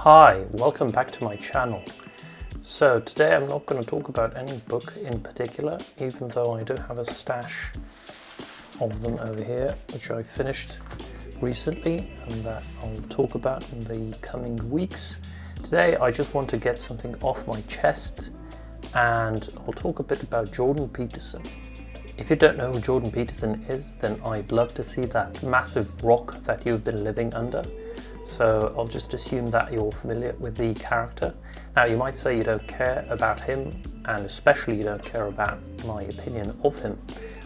Hi, welcome back to my channel. So today I'm not going to talk about any book in particular, even though I do have a stash of them over here, which I finished recently and that I'll talk about in the coming weeks. Today I just want to get something off my chest and I'll talk a bit about Jordan Peterson. If you don't know who Jordan Peterson is, then I'd love to see that massive rock that you've been living under. So I'll just assume that you're familiar with the character. Now you might say you don't care about him, and especially you don't care about my opinion of him.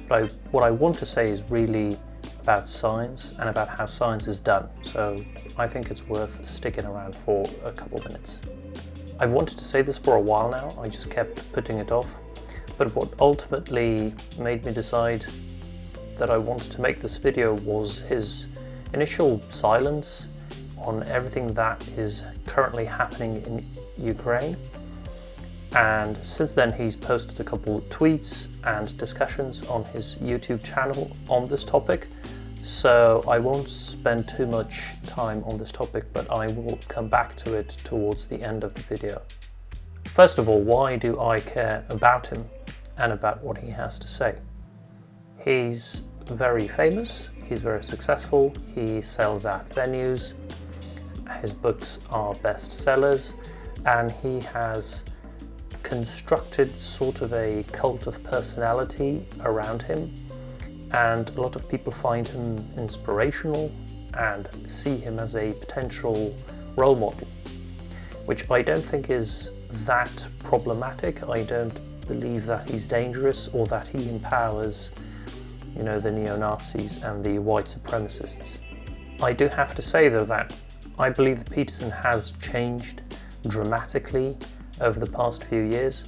But what I want to say is really about science and about how science is done. So I think it's worth sticking around for a couple minutes. I've wanted to say this for a while now, I just kept putting it off. But what ultimately made me decide that I wanted to make this video was his initial silence on everything that is currently happening in Ukraine. And since then he's posted a couple of tweets and discussions on his YouTube channel on this topic. So I won't spend too much time on this topic, but I will come back to it towards the end of the video. First of all, why do I care about him and about what he has to say? He's very famous, he's very successful, he sells out venues, his books are bestsellers, and he has constructed sort of a cult of personality around him, and a lot of people find him inspirational and see him as a potential role model, which I don't think is that problematic. I don't believe that he's dangerous or that he empowers, the neo-Nazis and the white supremacists. I do have to say though that I believe that Peterson has changed dramatically over the past few years.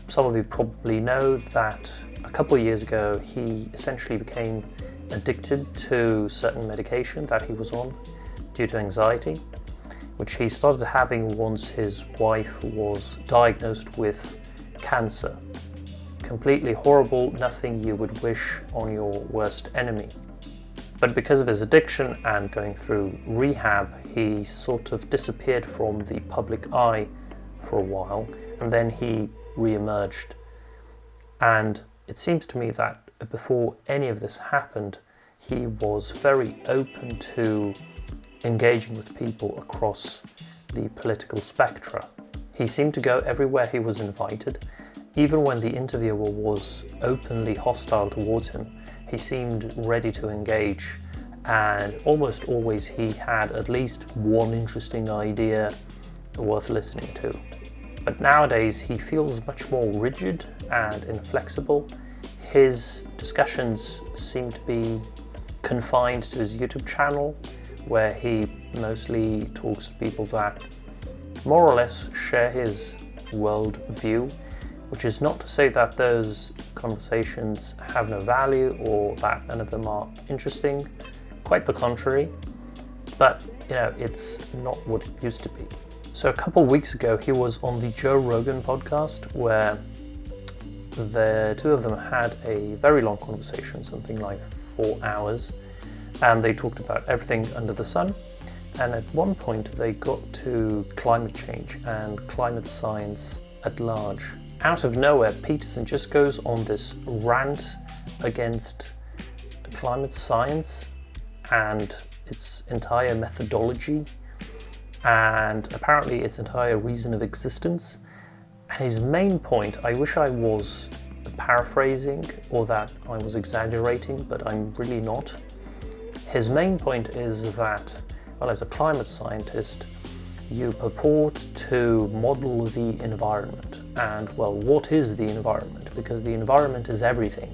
Some of you probably know that a couple of years ago he essentially became addicted to certain medication that he was on due to anxiety, which he started having once his wife was diagnosed with cancer. Completely horrible, nothing you would wish on your worst enemy. But because of his addiction and going through rehab, he sort of disappeared from the public eye for a while, and then he re-emerged. And it seems to me that before any of this happened, he was very open to engaging with people across the political spectra. He seemed to go everywhere he was invited. Even when the interviewer was openly hostile towards him, he seemed ready to engage, and almost always he had at least one interesting idea worth listening to. But nowadays he feels much more rigid and inflexible. His discussions seem to be confined to his YouTube channel, where he mostly talks to people that more or less share his world view, which is not to say that those conversations have no value or that none of them are interesting. Quite the contrary. But, it's not what it used to be. So a couple of weeks ago, he was on the Joe Rogan podcast, where the two of them had a very long conversation, something like 4 hours, and they talked about everything under the sun. And at one point, they got to climate change and climate science at large. Out of nowhere, Peterson just goes on this rant against climate science and its entire methodology and apparently its entire reason of existence. And his main point, I wish I was paraphrasing or that I was exaggerating, but I'm really not. His main point is that, as a climate scientist, you purport to model the environment. And what is the environment? Because the environment is everything.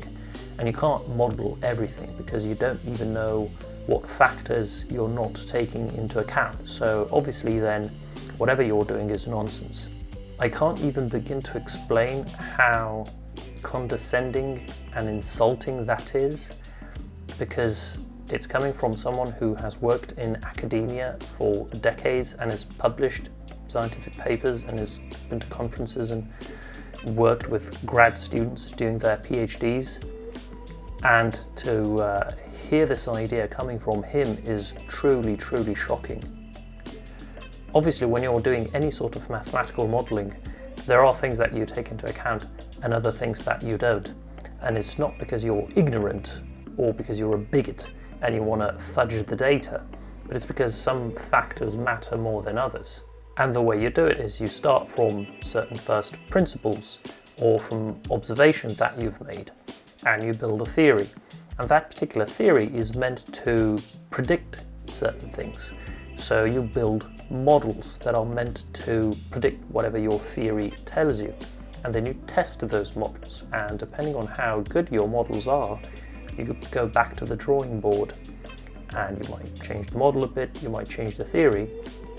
And you can't model everything because you don't even know what factors you're not taking into account. So obviously then, whatever you're doing is nonsense. I can't even begin to explain how condescending and insulting that is, because it's coming from someone who has worked in academia for decades and has published scientific papers and has been to conferences and worked with grad students doing their PhDs. And to hear this idea coming from him is truly, truly shocking. Obviously, when you're doing any sort of mathematical modeling, there are things that you take into account and other things that you don't. And it's not because you're ignorant or because you're a bigot and you want to fudge the data, but it's because some factors matter more than others. And the way you do it is you start from certain first principles or from observations that you've made, and you build a theory. And that particular theory is meant to predict certain things. So you build models that are meant to predict whatever your theory tells you. And then you test those models. And depending on how good your models are, you could go back to the drawing board and you might change the model a bit, you might change the theory,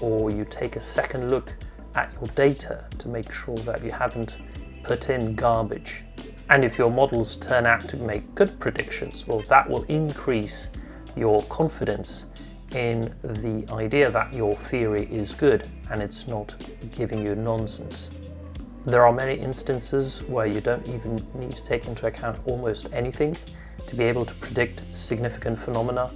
or you take a second look at your data to make sure that you haven't put in garbage. And if your models turn out to make good predictions, well, that will increase your confidence in the idea that your theory is good and it's not giving you nonsense. There are many instances where you don't even need to take into account almost anything to be able to predict significant phenomena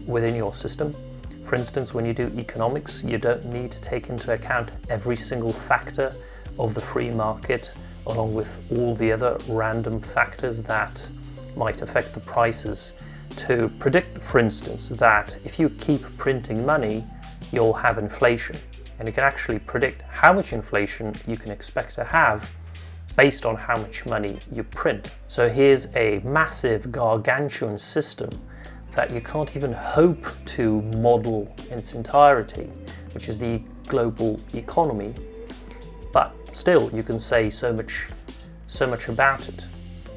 within your system. For instance, when you do economics, you don't need to take into account every single factor of the free market along with all the other random factors that might affect the prices to predict, for instance, that if you keep printing money, you'll have inflation. And you can actually predict how much inflation you can expect to have based on how much money you print. So here's a massive gargantuan system that you can't even hope to model in its entirety, which is the global economy. But still, you can say so much about it.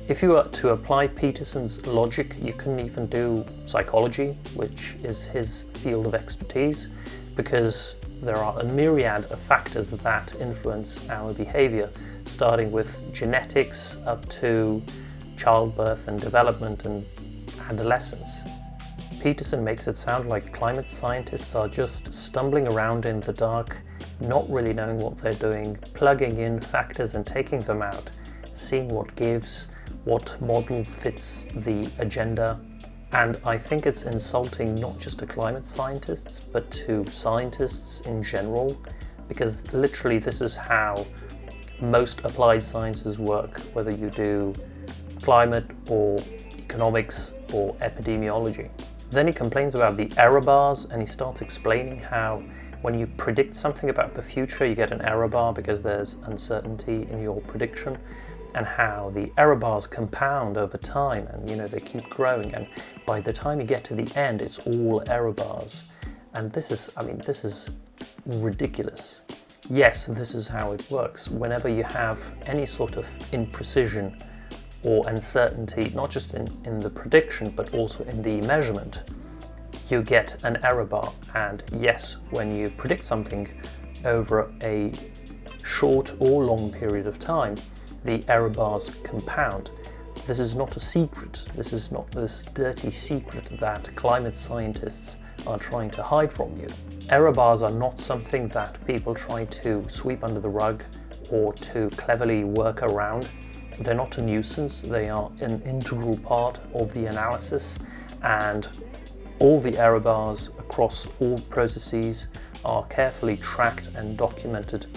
If you were to apply Peterson's logic, you couldn't even do psychology, which is his field of expertise, because there are a myriad of factors that influence our behavior, starting with genetics up to childbirth and development and adolescence. Peterson makes it sound like climate scientists are just stumbling around in the dark, not really knowing what they're doing, plugging in factors and taking them out, seeing what gives, what model fits the agenda. And I think it's insulting not just to climate scientists, but to scientists in general, because literally this is how most applied sciences work, whether you do climate or economics or epidemiology. Then he complains about the error bars, and he starts explaining how when you predict something about the future, you get an error bar because there's uncertainty in your prediction, and how the error bars compound over time, and they keep growing, and by the time you get to the end, it's all error bars. And this is ridiculous. Yes, this is how it works. Whenever you have any sort of imprecision or uncertainty, not just in the prediction, but also in the measurement, you get an error bar. And yes, when you predict something over a short or long period of time, the error bars compound. This is not a secret. This is not this dirty secret that climate scientists are trying to hide from you. Error bars are not something that people try to sweep under the rug or to cleverly work around. They're not a nuisance. They are an integral part of the analysis, and all the error bars across all processes are carefully tracked and documented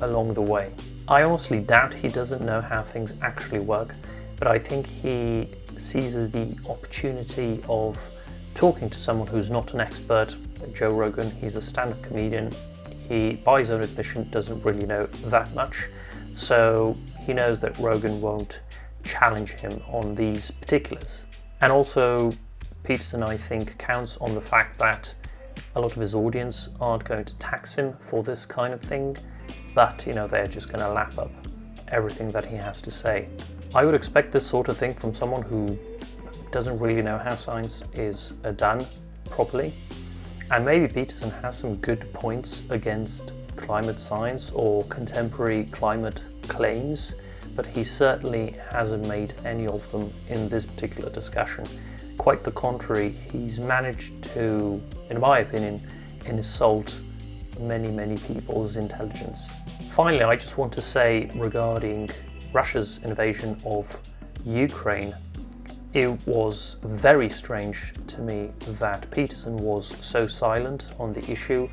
along the way. I honestly doubt he doesn't know how things actually work, but I think he seizes the opportunity of talking to someone who's not an expert. Joe Rogan, he's a stand-up comedian. He, by his own admission, doesn't really know that much, so he knows that Rogan won't challenge him on these particulars. And also, Peterson, I think, counts on the fact that a lot of his audience aren't going to tax him for this kind of thing, but they're just going to lap up everything that he has to say. I would expect this sort of thing from someone who doesn't really know how science is done properly. And maybe Peterson has some good points against climate science or contemporary climate claims, but he certainly hasn't made any of them in this particular discussion. Quite the contrary, he's managed to, in my opinion, insult many people's intelligence. Finally, I just want to say regarding Russia's invasion of Ukraine, it was very strange to me that Peterson was so silent on the issue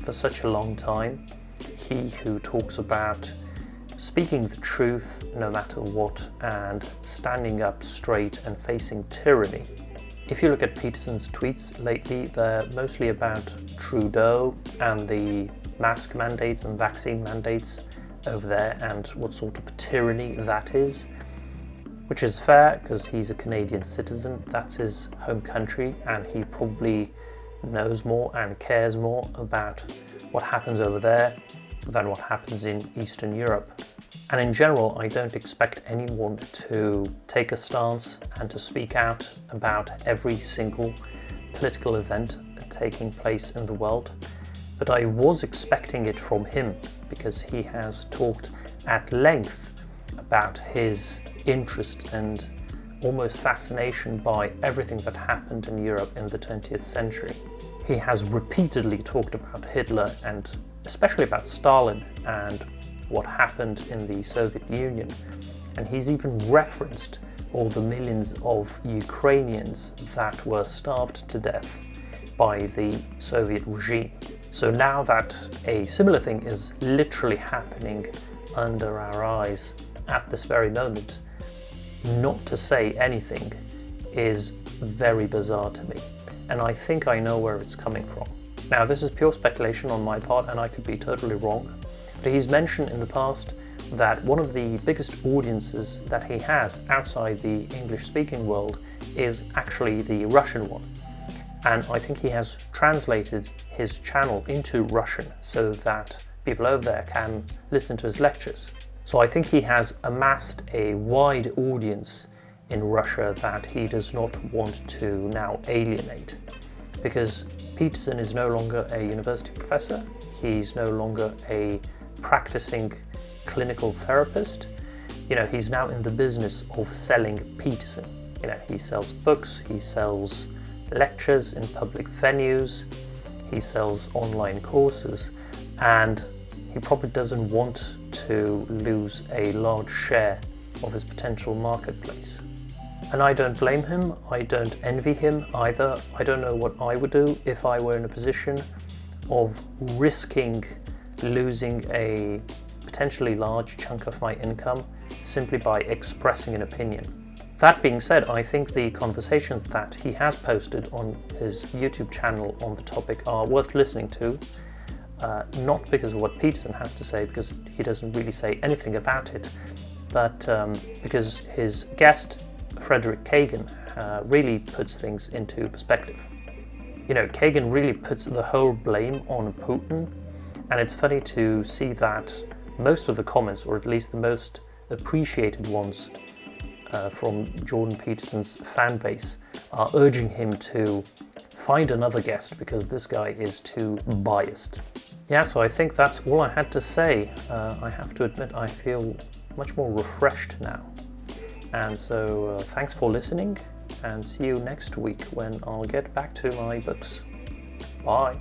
for such a long time. He who talks about speaking the truth no matter what and standing up straight and facing tyranny. If you look at Peterson's tweets lately, they're mostly about Trudeau and the mask mandates and vaccine mandates over there and what sort of tyranny that is, which is fair because he's a Canadian citizen. That's his home country, and he probably knows more and cares more about what happens over there than what happens in Eastern Europe. And in general, I don't expect anyone to take a stance and to speak out about every single political event taking place in the world. But I was expecting it from him because he has talked at length about his interest and almost fascination by everything that happened in Europe in the 20th century. He has repeatedly talked about Hitler and especially about Stalin and what happened in the Soviet Union. And he's even referenced all the millions of Ukrainians that were starved to death by the Soviet regime. So now that a similar thing is literally happening under our eyes at this very moment, not to say anything is very bizarre to me. And I think I know where it's coming from. Now, this is pure speculation on my part, and I could be totally wrong. But he's mentioned in the past that one of the biggest audiences that he has outside the English-speaking world is actually the Russian one. And I think he has translated his channel into Russian so that people over there can listen to his lectures. So I think he has amassed a wide audience in Russia that he does not want to now alienate. Because Peterson is no longer a university professor, he's no longer a practicing clinical therapist. He's now in the business of selling Peterson. He sells books, he sells lectures in public venues, he sells online courses, and he probably doesn't want to lose a large share of his potential marketplace. And I don't blame him, I don't envy him either. I don't know what I would do if I were in a position of risking losing a potentially large chunk of my income simply by expressing an opinion. That being said, I think the conversations that he has posted on his YouTube channel on the topic are worth listening to, not because of what Peterson has to say, because he doesn't really say anything about it, but because his guest, Frederick Kagan, really puts things into perspective. Kagan really puts the whole blame on Putin, and it's funny to see that most of the comments, or at least the most appreciated ones from Jordan Peterson's fan base, are urging him to find another guest because this guy is too biased. Yeah, so I think that's all I had to say. I have to admit I feel much more refreshed now. And so thanks for listening, and see you next week when I'll get back to my books. Bye.